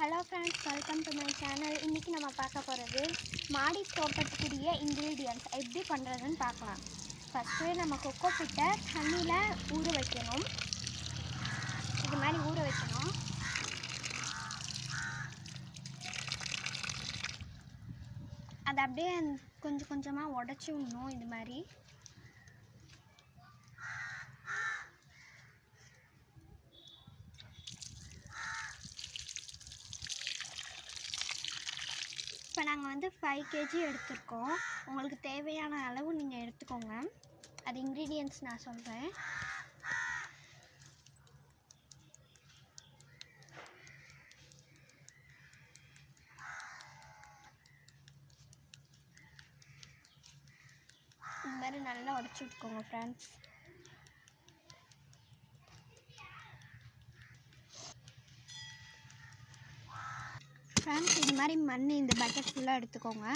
Hello friends, welcome to my channel. இன்றைக்கி நம்ம பார்க்க போகிறது மாடி தோட்டத்துக்குரிய இன்க்ரீடியன்ட்ஸ் எப்படி பண்ணுறதுன்னு பார்க்கலாம். ஃபஸ்ட்டு நம்ம கொக்கோ பிட்டை தண்ணியில் ஊற வைக்கணும். இது மாதிரி ஊற வைக்கணும். அதை அப்படியே கொஞ்சம் கொஞ்சமாக உடச்சி விடணும். இது மாதிரி இப்போ நாங்கள் 5 kg எடுத்துருக்கோம். உங்களுக்கு தேவையான அளவு நீங்கள் எடுத்துக்கோங்க. அது இன்க்ரீடியன்ட்ஸ் நான் சொல்கிறேன். இது மாதிரி நல்லா உடச்சி விட்டுக்கோங்க ஃப்ரெண்ட்ஸ். இது மாதிரி மண் இந்த பக்கெட் ஃபுல்லாக எடுத்துக்கோங்க.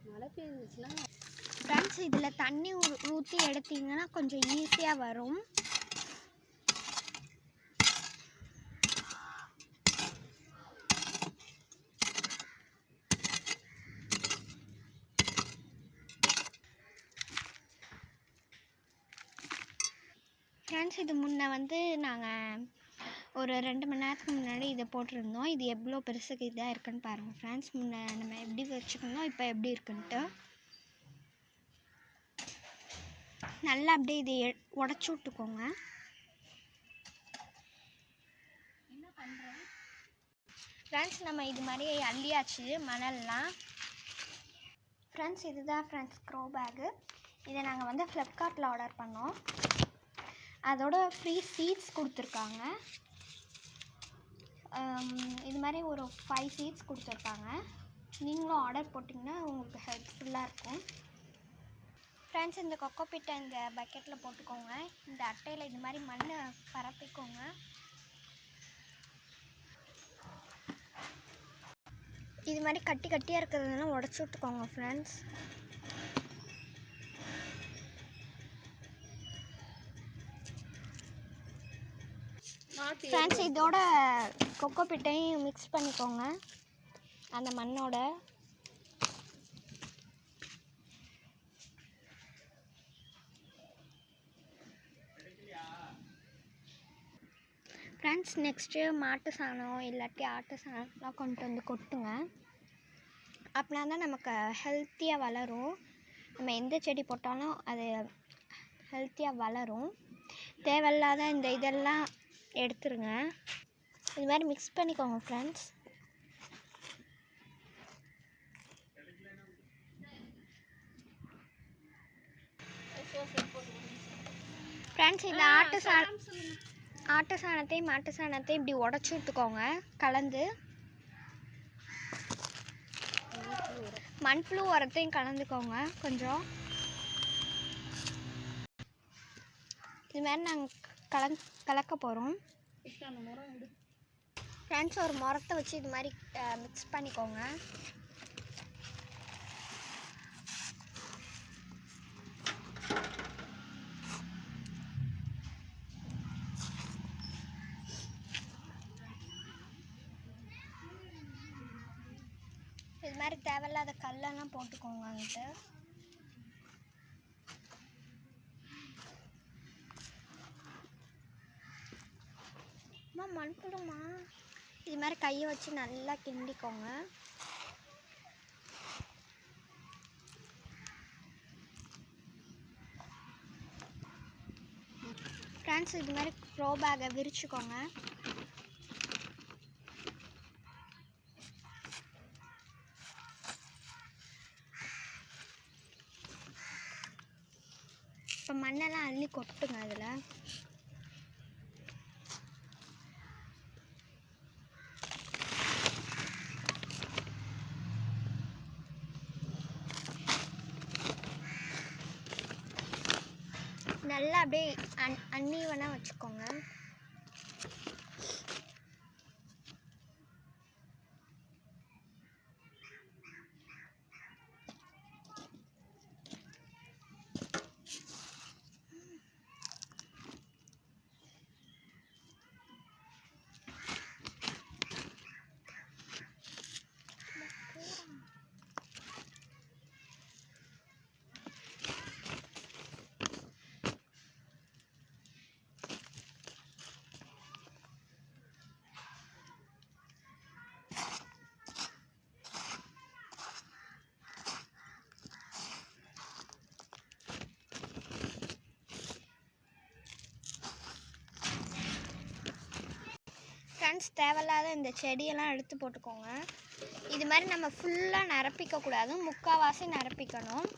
மழை பெய்ஞ்சிச்சுன்னா ஃப்ரெண்ட்ஸ், இதில் தண்ணி ஊற்றி எடுத்தீங்கன்னா கொஞ்சம் ஈஸியாக வரும். ஃப்ரெண்ட்ஸ், இது முன்னே நாங்கள் ஒரு 2 மணி நேரத்துக்கு முன்னாடி இதை போட்டிருந்தோம். இது எவ்வளோ பெருசுக்கு இதாக இருக்குன்னு பாருங்கள் ஃப்ரெண்ட்ஸ். முன்னே நம்ம எப்படி வச்சுக்கணும், இப்போ எப்படி இருக்குன்ட்டு நல்லா அப்படியே இதை உடச்சி விட்டுக்கோங்க. ஃப்ரெண்ட்ஸ், நம்ம இது மாதிரி அள்ளியாச்சு மணல்லாம். ஃப்ரெண்ட்ஸ், இதுதான் ஃப்ரெண்ட்ஸ் க்ரோ பேகு. இதை நாங்கள் ஃப்ளிப்கார்ட்டில் ஆர்டர் பண்ணோம். அதோட ஃப்ரீ சீட்ஸ் கொடுத்துருக்காங்க. இது மாதிரி ஒரு 5 சீட்ஸ் கொடுத்துருக்காங்க. நீங்களும் ஆர்டர் போட்டிங்கன்னா உங்களுக்கு ஹெல்ப்ஃபுல்லாக இருக்கும். ஃப்ரெண்ட்ஸ், இந்த கொக்கோ பிட்டை இந்த பக்கெட்டில் போட்டுக்கோங்க. இந்த அட்டையில் இது மாதிரி மண் பரப்பிக்கோங்க. இது மாதிரி கட்டி கட்டியாக இருக்கிறதுலாம் உடச்சி விட்டுக்கோங்க ஃப்ரெண்ட்ஸ். ஃப்ரெண்ட்ஸ், இதோட கொக்கோ பிட்டையும் மிக்ஸ் பண்ணிக்கோங்க அந்த மண்ணோட. ஃப்ரெண்ட்ஸ், நெக்ஸ்ட்டு மாட்டு சாணம் இல்லாட்டி ஆட்டு சாணம்லாம் கொண்டு கொட்டுங்க. அப்படின்னா தான் நமக்கு ஹெல்த்தியாக வளரும். நம்ம எந்த செடி போட்டாலும் அது ஹெல்த்தியாக வளரும். தேவையில்லாத இந்த இதெல்லாம் எடுத்துருங்க. இது மாதிரி மிக்ஸ் பண்ணிக்கோங்க ஃப்ரெண்ட்ஸ். ஃப்ரெண்ட்ஸ், இந்த ஆட்டு சாணத்தையும் மாட்டு சாணத்தையும் இப்படி உடச்சி விட்டுக்கோங்க கலந்து. மண்புழு உரத்தையும் கலந்துக்கோங்க கொஞ்சம். இது மாதிரி நாங்கள் கலக்க போகிறோம். ஃப்ரெண்ட்ஸ், ஒரு முரத்தை வச்சு இது மாதிரி மிக்ஸ் பண்ணிக்கோங்க. இது மாதிரி தேவையில்லாத கல்லெல்லாம் போட்டுக்கோங்க அங்கிட்டு. மண்புழுமா இது மாதிரி கையை வச்சு நல்லா கிண்டிக்கோங்க. ஃப்ரெண்ட்ஸ், இது மாதிரி க்ரோ பேக்கை விரிச்சுக்கோங்க. இப்போ மண்ணெல்லாம் அள்ளி கொட்டுங்க அதில். நல்லா அப்படியே அன்னீவனாக வச்சுக்கோங்க. ஃப்ரெண்ட்ஸ், தேவையில்லாத இந்த செடியெல்லாம் எடுத்து போட்டுக்கோங்க. இது மாதிரி நம்ம ஃபுல்லாக நிரப்பிக்கக்கூடாது, முக்கால்வாசி நிரப்பிக்கணும்.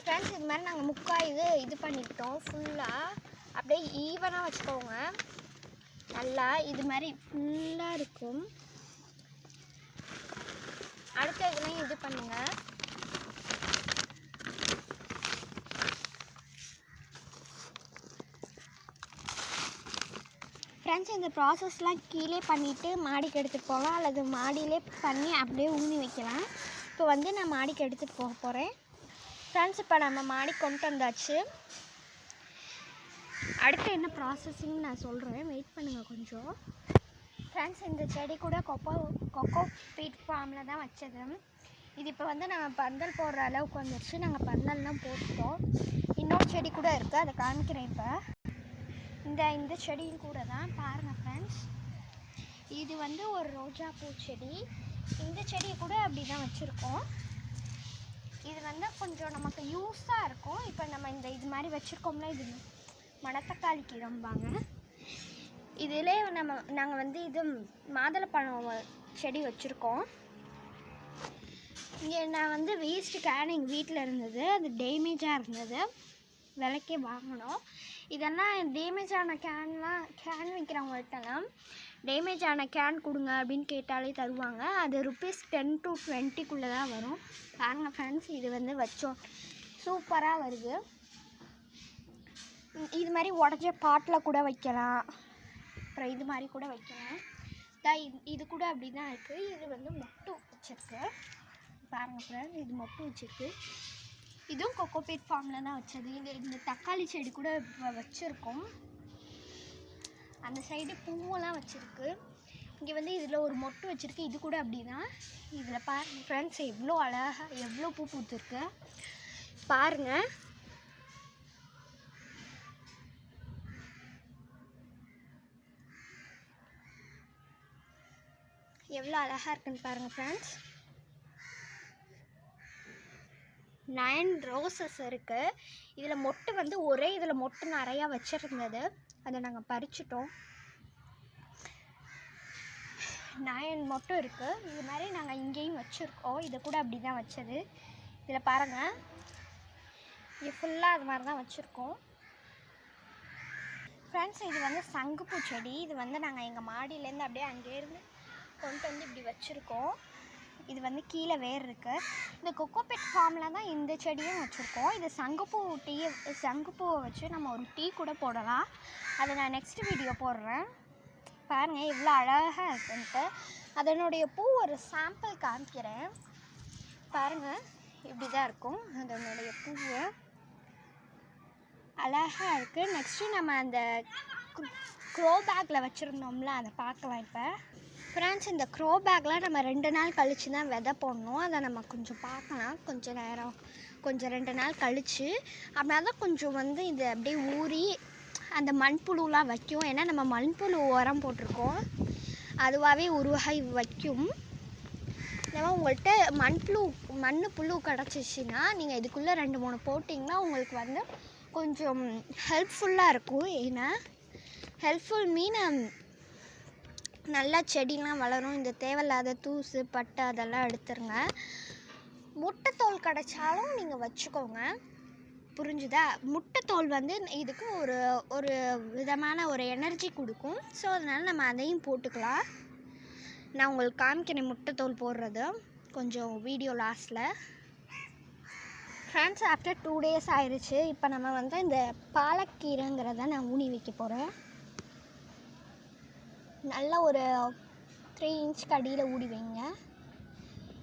ஃப்ரெண்ட்ஸ், இது மாதிரி நாங்கள் இது பண்ணிக்கிட்டோம். ஃபுல்லாக அப்படியே ஈவனாக வச்சுக்கோங்க. நல்லா இது மாதிரி ஃபுல்லாக இருக்கும். அடுத்த இதுலையும் இது பண்ணுங்கள். ஃப்ரெண்ட்ஸ், இந்த ப்ராசஸ்லாம் கீழே பண்ணிவிட்டு மாடிக்கு எடுத்துகிட்டு போகலாம், அல்லது மாடியிலே பண்ணி அப்படியே ஊனி வைக்கலாம். இப்போ வந்து நான் மாடிக்கு எடுத்துகிட்டு போக போகிறேன். ஃப்ரெண்ட்ஸ், இப்போ நம்ம மாடிக்கு கொண்டு வந்தாச்சு. அடுத்து என்ன ப்ராசஸிங் நான் சொல்கிறேன், வெயிட் பண்ணுங்கள் கொஞ்சம். ஃப்ரெண்ட்ஸ், இந்த செடி கூட கொக்கோ பீட் ஃபார்மில் தான் வச்சது. இது இப்போ வந்து நாங்கள் பந்தல் போடுற அளவுக்கு வந்துடுச்சு. நாங்கள் பந்தல்லாம் போட்டுட்டோம். இன்னொரு செடி கூட இருக்குது, அதை காமிக்கிறேன். இப்போ இந்த செடியும் கூட தான் பாருங்கள் ஃப்ரெண்ட்ஸ். இது வந்து ஒரு ரோஜா பூ செடி. இந்த செடியை கூட அப்படி தான் வச்சுருக்கோம். இது வந்து கொஞ்சம் நமக்கு யூஸாக இருக்கும். இப்போ நம்ம இது மாதிரி வச்சுருக்கோம்னா, இது மணத்தக்காளி கீரைம்பாங்க. இதிலே நாங்கள் வந்து இது மாதுளப்பழம் செடி வச்சுருக்கோம். இங்கே நான் வந்து வேஸ்ட்டு கேன் எங்கள் வீட்டில் இருந்தது, அது டேமேஜாக இருந்தது, விலைக்கே வாங்கினோம். இதெல்லாம் டேமேஜ் ஆன கேன் விற்கிறவங்கள்ட்டலாம் டேமேஜ் ஆன கேன் கொடுங்க அப்படின்னு கேட்டாலே தருவாங்க. அது ₹10 to 20 தான் வரும். பாருங்கள் ஃப்ரெண்ட்ஸ், இது வந்து வச்சோம், சூப்பராக வருது. இது மாதிரி உடஞ்ச பாட்டில் கூட வைக்கலாம், அப்புறம் இது மாதிரி கூட வைக்கலாம். இது கூட அப்படி தான் இருக்குது. இது வந்து மொட்டு வச்சுருக்கு. பாருங்கள் ஃப்ரெண்ட்ஸ், இது மொட்டு வச்சுருக்கு. இதுவும் கொக்கோபீட் ஃபார்மில் தான் வச்சது. இந்த தக்காளி செடி கூட வச்சுருக்கோம். அந்த சைடு பூவெல்லாம் வச்சுருக்கு. இங்கே வந்து இதில் ஒரு மொட்டு வச்சுருக்கு. இது கூட அப்படி தான். இதில் பாருங்கள் ஃப்ரெண்ட்ஸ், எவ்வளோ அழகாக எவ்வளோ பூ பூத்துருக்கு பாருங்கள். எவ்வளோ அழகாக இருக்குன்னு பாருங்கள் ஃப்ரெண்ட்ஸ். 9 ரோசஸ் இருக்குது. இதில் மொட்டு வந்து இதில் மொட்டு நிறையா வச்சுருந்தது, அதை நாங்கள் பறிச்சிட்டோம். 9 மொட்டு இருக்குது. இது மாதிரி நாங்கள் இங்கேயும் வச்சுருக்கோம். இதை கூட அப்படி தான் வச்சது. இதில் பாருங்கள், இது ஃபுல்லாக அது மாதிரி தான் வச்சுருக்கோம். ஃப்ரெண்ட்ஸ், இது வந்து சங்குப்பூ செடி. இது வந்து நாங்கள் எங்கள் மாடியிலேருந்து அப்படியே அங்கேருந்து கொண்டு வந்து இப்படி வச்சுருக்கோம். இது வந்து கீழே வேர் இருக்குது. இந்த கொக்கோபீட் ஃபார்மில் தான் இந்த செடியும் வச்சுருக்கோம். இது சங்குப்பூவை வச்சு நம்ம ஒரு டீ கூட போடலாம். அதை நான் நெக்ஸ்ட் வீடியோ போடுறேன். பாருங்கள் எவ்வளோ அழகாக இருக்குன்ட்டு. அதனுடைய பூ ஒரு சாம்பிள் காமிக்கிறேன் பாருங்கள். இப்படி தான் இருக்கும் அதனுடைய பூ, அழகாக இருக்குது. நெக்ஸ்ட்டு நம்ம அந்த க்ரோ பேக்கில் வச்சுருந்தோம்ல, அதை பார்க்கலாம். இப்போ ஃப்ரெண்ட்ஸ், இந்த க்ரோ பேக்கில் நம்ம 2 நாள் கழித்து தான் விதை போடணும். அதை நம்ம கொஞ்சம் பார்க்கலாம், கொஞ்சம் 2 நாள் கழித்து. அப்படின்னா தான் கொஞ்சம் வந்து இது அப்படியே ஊறி அந்த மண்புழுலாம் வைக்கும். ஏன்னா நம்ம மண்புழு உரம் போட்டிருக்கோம், அதுவாகவே உருவாகி வைக்கும். இந்த மாதிரி உங்கள்கிட்ட மண்புழு கிடச்சிச்சின்னா நீங்கள் இதுக்குள்ளே 2-3 போட்டிங்கன்னா உங்களுக்கு வந்து கொஞ்சம் ஹெல்ப்ஃபுல்லாக இருக்கும். ஏன்னா ஹெல்ப்ஃபுல் மீன் நல்லா செடிலாம் வளரும். இந்த தேவையில்லாத தூசு பட்டை அதெல்லாம் எடுத்துருங்க. முட்டைத்தோல் கிடைச்சாலும் நீங்கள் வச்சுக்கோங்க, புரிஞ்சுதா? முட்டைத்தோல் வந்து இதுக்கு ஒரு விதமான ஒரு எனர்ஜி கொடுக்கும். ஸோ அதனால் நம்ம அதையும் போட்டுக்கலாம். நான் உங்களுக்கு காமிக்கிறேன் முட்டைத்தோல் போடுறது கொஞ்சம் வீடியோ லாஸ்ட்டில். ஃப்ரெண்ட்ஸ், ஆஃப்டர் 2 days ஆயிடுச்சு. இப்போ நம்ம வந்து இந்த பாலக்கீரைங்கிறத நான் ஊனி வைக்க போகிறேன். நல்லா ஒரு 3 inch அடியில் ஊடி வைங்க.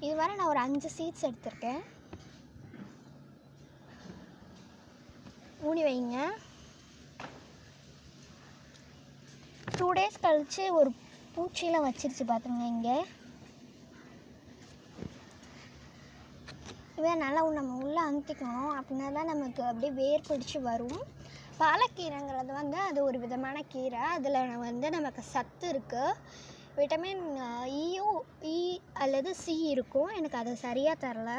இது வரை நான் ஒரு 5 seeds எடுத்திருக்கேன். ஊனி வைங்க. 2 days கழித்து ஒரு பூச்சியில் வச்சிருச்சு பார்த்துங்க. இங்கே இதை நல்லா நம்ம உள்ளே அமுத்திக்கணும். அப்படின்னா தான் நமக்கு அப்படியே வேர் பிடிச்சி வரும். பாலக்கீரைங்கிறது வந்து அது ஒரு விதமான கீரை. அதில் வந்து நமக்கு சத்து இருக்குது. விட்டமின் இ அல்லது சி இருக்கும். எனக்கு அது சரியாக தரல.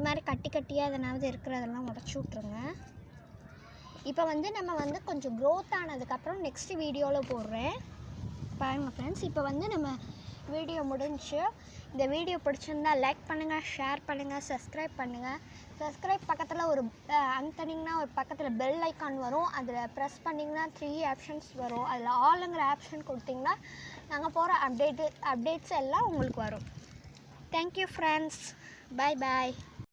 மாதிரி கட்டி கட்டியாக எதனாவது இருக்கிறதெல்லாம் உடச்சி விட்ருங்க. இப்போ வந்து நம்ம வந்து கொஞ்சம் க்ரோத் ஆனதுக்கப்புறம் நெக்ஸ்ட்டு வீடியோவில் போடுறேன் பாருங்கள் ஃப்ரெண்ட்ஸ். இப்போ வந்து நம்ம வீடியோ முடிஞ்சு. இந்த வீடியோ பிடிச்சிருந்தால் லைக் பண்ணுங்கள், ஷேர் பண்ணுங்கள், சப்ஸ்கிரைப் பண்ணுங்கள். சப்ஸ்கிரைப் பக்கத்தில் ஒரு அமுத்துனீங்கன்னா ஒரு பக்கத்தில் பெல் ஐக்கான் வரும். அதில் ப்ரெஸ் பண்ணிங்கன்னா 3 ஆப்ஷன்ஸ் வரும். அதில் ஆளுங்கிற ஆப்ஷன் கொடுத்திங்கன்னா நாங்கள் போகிற அப்டேட்ஸ் எல்லாம் உங்களுக்கு வரும். Thank you friends. பாய் பாய்.